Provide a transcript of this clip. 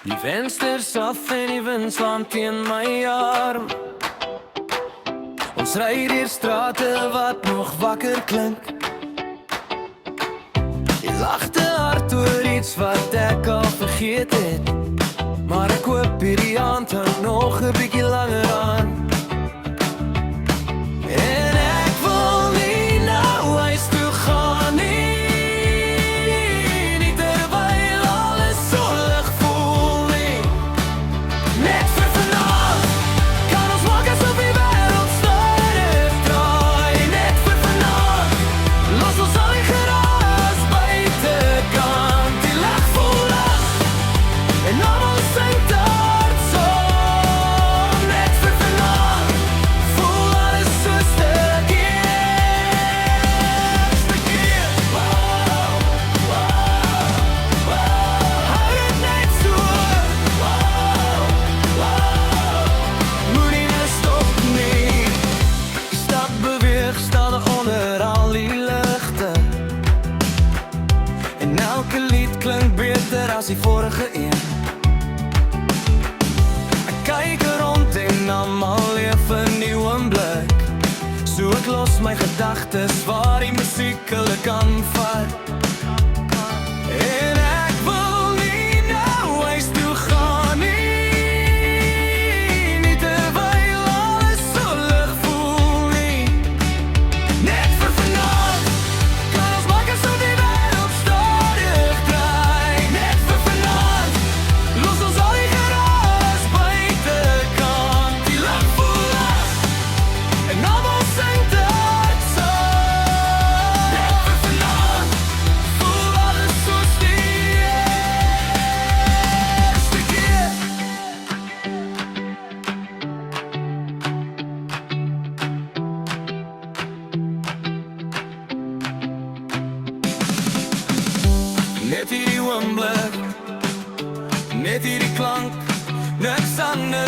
Die vensters af en die wind slaan teen my arm. Ons ry deur strate wat nog wakker klink. Jy lag te hard oor iets wat ek al vergeet het, maar ek hoop hierdie aand hou nog 'n bietjie langer aan. En ek wil nie nou huis toe gaan nie, nie terwyl alles so lig voel nie. Net vir vanaand kan ons maak asof die wêreld stadig draai. Net vir vanaand los ons al die geraas buitekant. Die lag voel lig en almal sing hard saam. Net vir vanaand voel alles so stukkie. Wow, wow, wow. Hou dit net so. Wow, wow. Moenie nou stop nie. Die stad beweeg stadig onder al die ligte, en elke lied klink beter as die vorige een. Ek kyk rond en almal leef 'n nuwe blik, so ek los my gedagtes waar die musiek hulle kan vat. En ek wil nie nou huis toe gaan nie, nie terwyl alles so lig voel nie. Net vir vanaand kan ons maak asof die wêreld stadig draai. Net vir vanaand los ons al die geraas buitekant. Die lag voel lig en almal sing hard saam. Net vir vanaand voel alles so stukkie. Net hierdie oomblik, net hierdie klank, niks anders